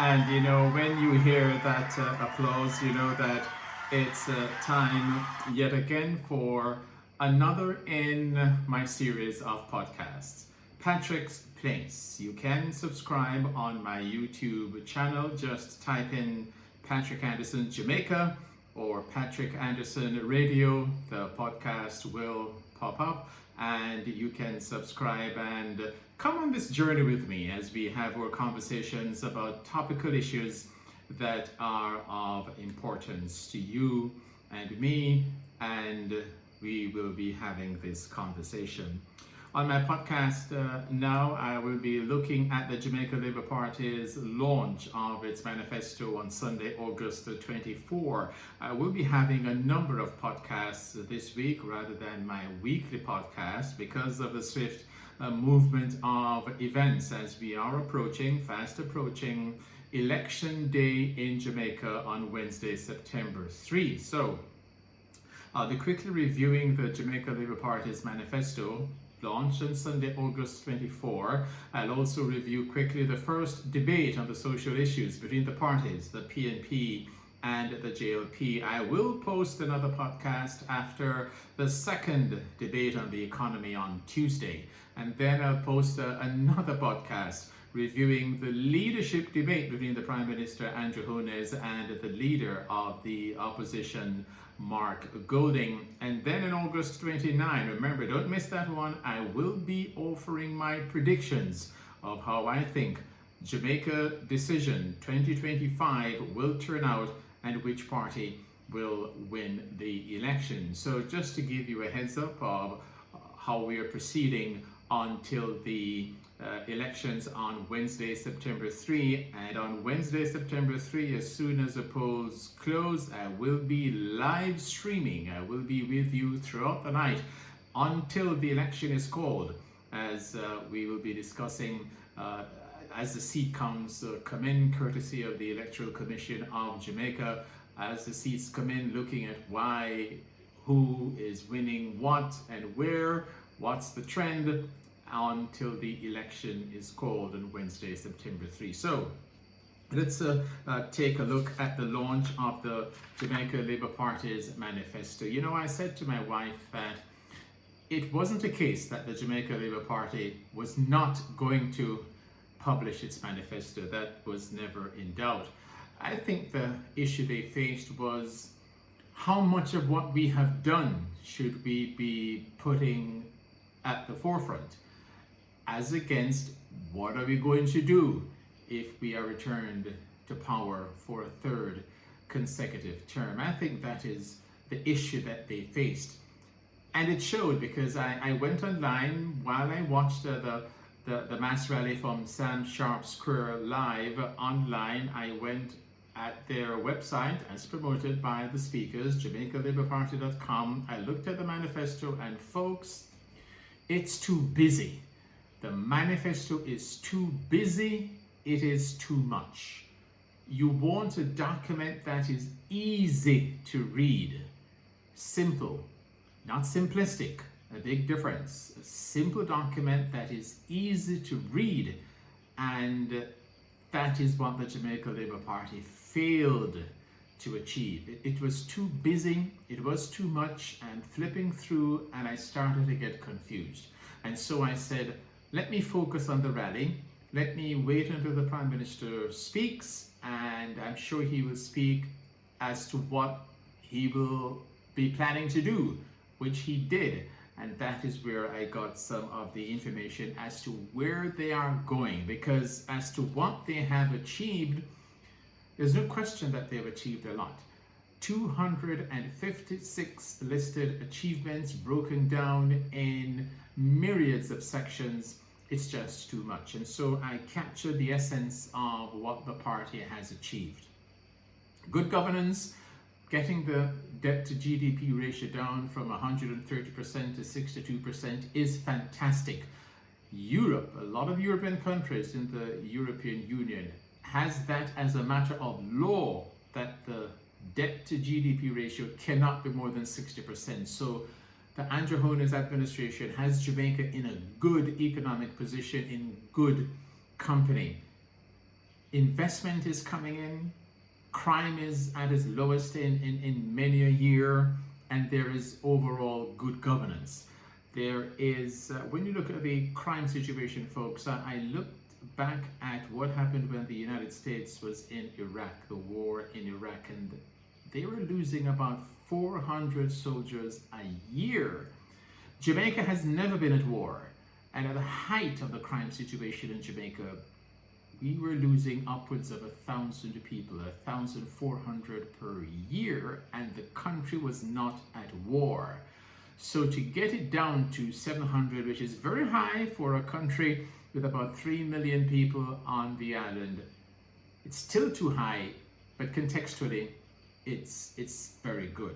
And when you hear that applause, you know that it's time yet again for another in my series of podcasts, Patrick's Place. You can subscribe on my YouTube channel. Just type in Patrick Anderson Jamaica or Patrick Anderson Radio. The podcast will pop up and you can subscribe and come on this journey with me as we have our conversations about topical issues that are of importance to you and me, and we will be having this conversation. On my podcast now, I will be looking at the Jamaica Labour Party's launch of its manifesto on Sunday, August 24. I will be having a number of podcasts this week rather than my weekly podcast because of the swift movement of events as we are fast approaching Election Day in Jamaica on Wednesday, September 3. So, I'll be quickly reviewing the Jamaica Labour Party's manifesto launched on Sunday, August 24. I'll also review quickly the first debate on the social issues between the parties, the PNP and the JLP. I will post another podcast after the second debate on the economy on Tuesday. And then I'll post another podcast reviewing the leadership debate between the Prime Minister Andrew Holness and the leader of the opposition, Mark Golding. And then on August 29, remember, don't miss that one, I will be offering my predictions of how I think Jamaica Decision 2025 will turn out and which party will win the election. So just to give you a heads up of how we are proceeding until the elections on Wednesday, September 3. And on Wednesday, September 3, as soon as the polls close, I will be live streaming. I will be with you throughout the night until the election is called, as we will be discussing as the seat comes, come in courtesy of the Electoral Commission of Jamaica, as the seats come in, looking at why, who is winning what and where, what's the trend, until the election is called on Wednesday, September 3. So let's take a look at the launch of the Jamaica Labour Party's manifesto. You know, I said to my wife that it wasn't a case that the Jamaica Labour Party was not going to publish its manifesto. That was never in doubt. I think the issue they faced was how much of what we have done should we be putting at the forefront, as against what are we going to do if we are returned to power for a third consecutive term. I think that is the issue that they faced. And it showed because I went online while I watched the mass rally from Sam Sharp Square live online. I went at their website as promoted by the speakers, JamaicaLabourParty.com. I looked at the manifesto and folks, it's too busy. The manifesto is too busy. It is too much. You want a document that is easy to read, simple, not simplistic, a big difference. A simple document that is easy to read, and that is what the Jamaica Labour Party failed to achieve. It was too busy, it was too much, and flipping through, and I started to get confused. And so I said, let me focus on the rally. Let me wait until the Prime Minister speaks, and I'm sure he will speak as to what he will be planning to do, which he did. And that is where I got some of the information as to where they are going, because as to what they have achieved, there's no question that they've achieved a lot. 256 listed achievements broken down in myriads of sections. It's just too much. And so I captured the essence of what the party has achieved. Good governance, getting the debt to GDP ratio down from 130% to 62% is fantastic. Europe, a lot of European countries in the European Union has that as a matter of law, that the debt to GDP ratio cannot be more than 60%. So the Andrew Holness administration has Jamaica in a good economic position, in good company. investment is coming in, crime is at its lowest in many a year, and there is overall good governance. There is, when you look at the crime situation, folks, I looked back at what happened when the United States was in Iraq, the war in Iraq, and they were losing about 400 soldiers a year. Jamaica has never been at war, and at the height of the crime situation in Jamaica, we were losing upwards of 1,000 people, 1,400 per year, and the country was not at war. So to get it down to 700, which is very high for a country with about 3 million people on the island, it's still too high, but contextually, it's very good.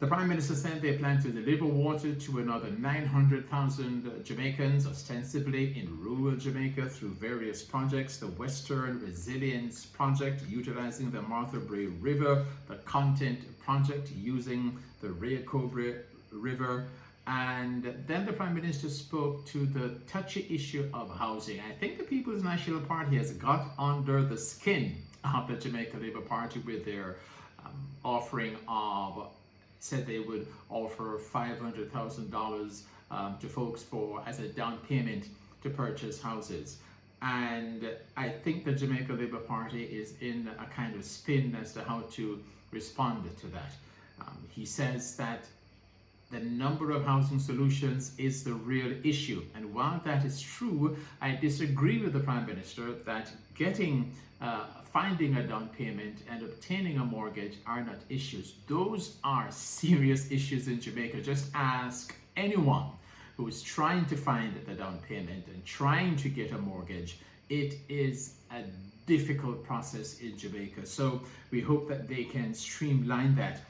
The Prime Minister said they plan to deliver water to another 900,000 Jamaicans, ostensibly in rural Jamaica, through various projects. The Western Resilience Project, utilizing the Martha Brae River, the Content Project, using the Rio Cobre River. And then the Prime Minister spoke to the touchy issue of housing. I think the People's National Party has got under the skin of the Jamaica Labour Party with their offering of, said they would offer $500,000 to folks as a down payment to purchase houses. And I think the Jamaica Labour Party is in a kind of spin as to how to respond to that. He says that the number of housing solutions is the real issue. And while that is true, I disagree with the Prime Minister that finding a down payment and obtaining a mortgage are not issues. Those are serious issues in Jamaica. Just ask anyone who is trying to find the down payment and trying to get a mortgage. It is a difficult process in Jamaica. So we hope that they can streamline that.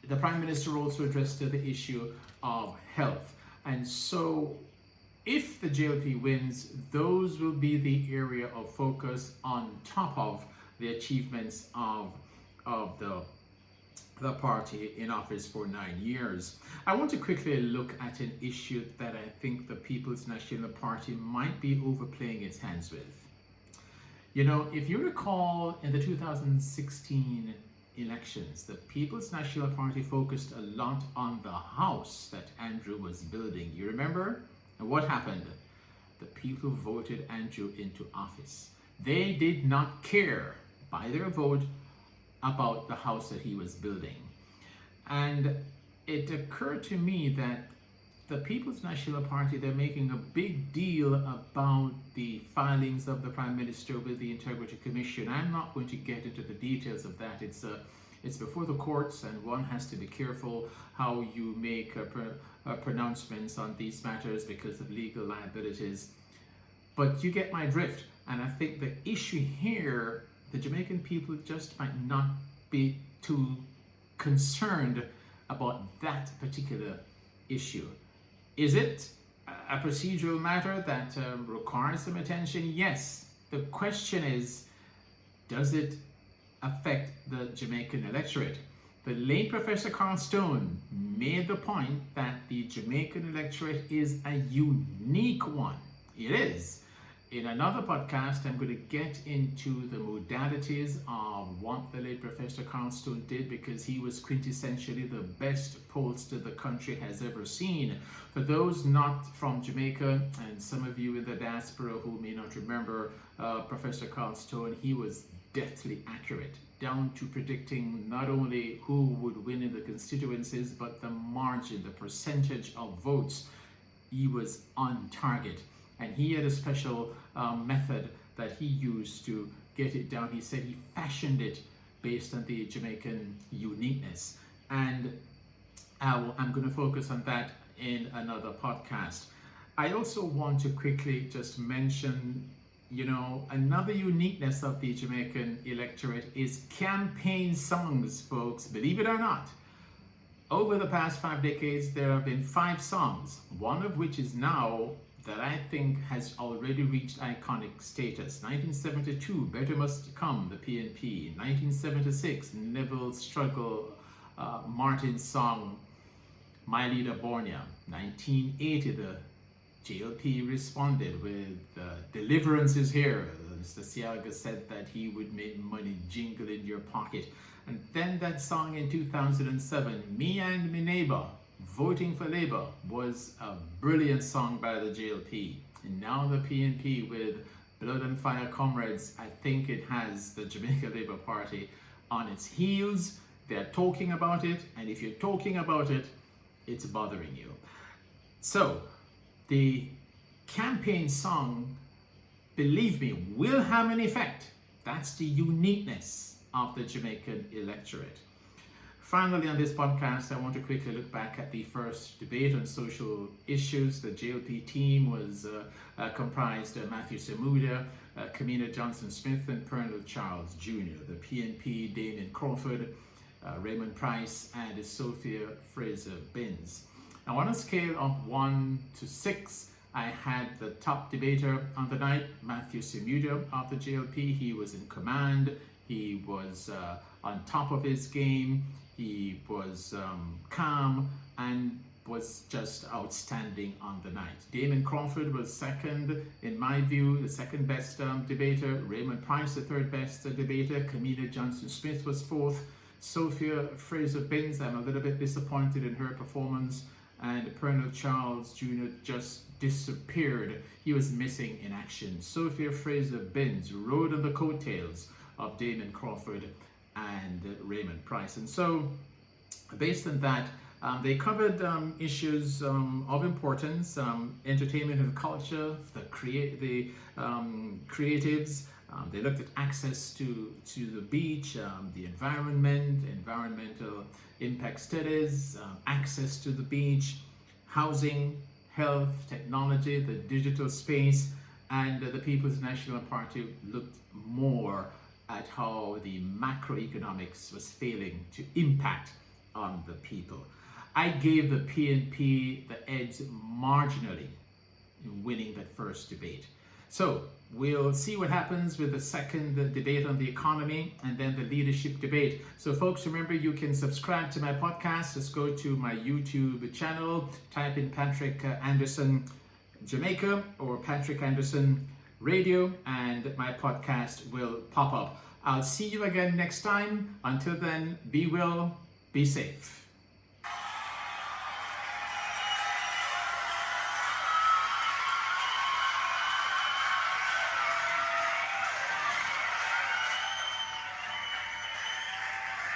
The Prime Minister also addressed the issue of health. And so if the JLP wins, those will be the area of focus on top of the achievements of the party in office for 9 years. I want to quickly look at an issue that I think the People's National Party might be overplaying its hands with. You know, if you recall in the 2016 elections, the People's National Party focused a lot on the house that Andrew was building. You remember? And what happened? The people voted Andrew into office. They did not care by their vote about the house that he was building. And it occurred to me that the People's National Party, they're making a big deal about the filings of the Prime Minister with the Integrity Commission. I'm not going to get into the details of that. It's before the courts, and one has to be careful how you make pronouncements on these matters because of legal liabilities. But you get my drift. And I think the issue here, the Jamaican people just might not be too concerned about that particular issue. Is it a procedural matter that requires some attention? Yes. The question is, does it affect the Jamaican electorate? The late Professor Carl Stone made the point that the Jamaican electorate is a unique one. It is. In another podcast, I'm going to get into the modalities of what the late Professor Carl Stone did, because he was quintessentially the best pollster the country has ever seen. For those not from Jamaica, and some of you in the diaspora who may not remember Professor Carl Stone, he was deathly accurate, down to predicting not only who would win in the constituencies, but the margin, the percentage of votes. He was on target. And he had a special method that he used to get it down. He said he fashioned it based on the Jamaican uniqueness. And I'm going to focus on that in another podcast. I also want to quickly just mention, you know, another uniqueness of the Jamaican electorate is campaign songs, folks. Believe it or not. Over the past 5 decades, there have been 5 songs, one of which is now that I think has already reached iconic status. 1972, Better Must Come, the PNP. 1976, Neville Struggle, Martin's song, My Leader Bornia. 1980, the JLP responded with Deliverance is Here, Mr. Seaga said that he would make money jingle in your pocket. And then that song in 2007, Me and Me Neighbor, Voting for Labour, was a brilliant song by the JLP. And now the PNP with Blood and Fire Comrades, I think it has the Jamaica Labour Party on its heels. They're talking about it, and if you're talking about it, it's bothering you. So, the campaign song, believe me, will have an effect. That's the uniqueness of the Jamaican electorate. Finally, on this podcast, I want to quickly look back at the first debate on social issues. The JLP team was comprised of Matthew Semuda, Kamina Johnson-Smith, and Pernell Charles Jr. The PNP, Damien Crawford, Raymond Price, and Sophia Fraser-Binns. Now, on a scale of 1 to 6, I had the top debater on the night, Matthew Semuda of the JLP. He was in command. He was on top of his game. He was calm and was just outstanding on the night. Damien Crawford was second, in my view, the second best debater. Raymond Price, the third best debater. Kamina Johnson-Smith was fourth. Sophia Fraser-Binns, I'm a little bit disappointed in her performance. And Pernell Charles Jr. just disappeared. He was missing in action. Sophia Fraser-Binns rode on the coattails of Damien Crawford and Raymond Price. And so, based on that, they covered issues of importance, entertainment and culture, the creatives. They looked at access to the beach, the environment, environmental impact studies, access to the beach, housing, health, technology, the digital space, and the People's National Party looked more at how the macroeconomics was failing to impact on the people. I gave the PNP the edge marginally in winning that first debate. So we'll see what happens with the second debate on the economy and then the leadership debate. So folks, remember you can subscribe to my podcast. Just go to my YouTube channel, type in Patrick Anderson Jamaica or Patrick Anderson Radio, and my podcast will pop up. I'll see you again next time. Until then, be well, be safe.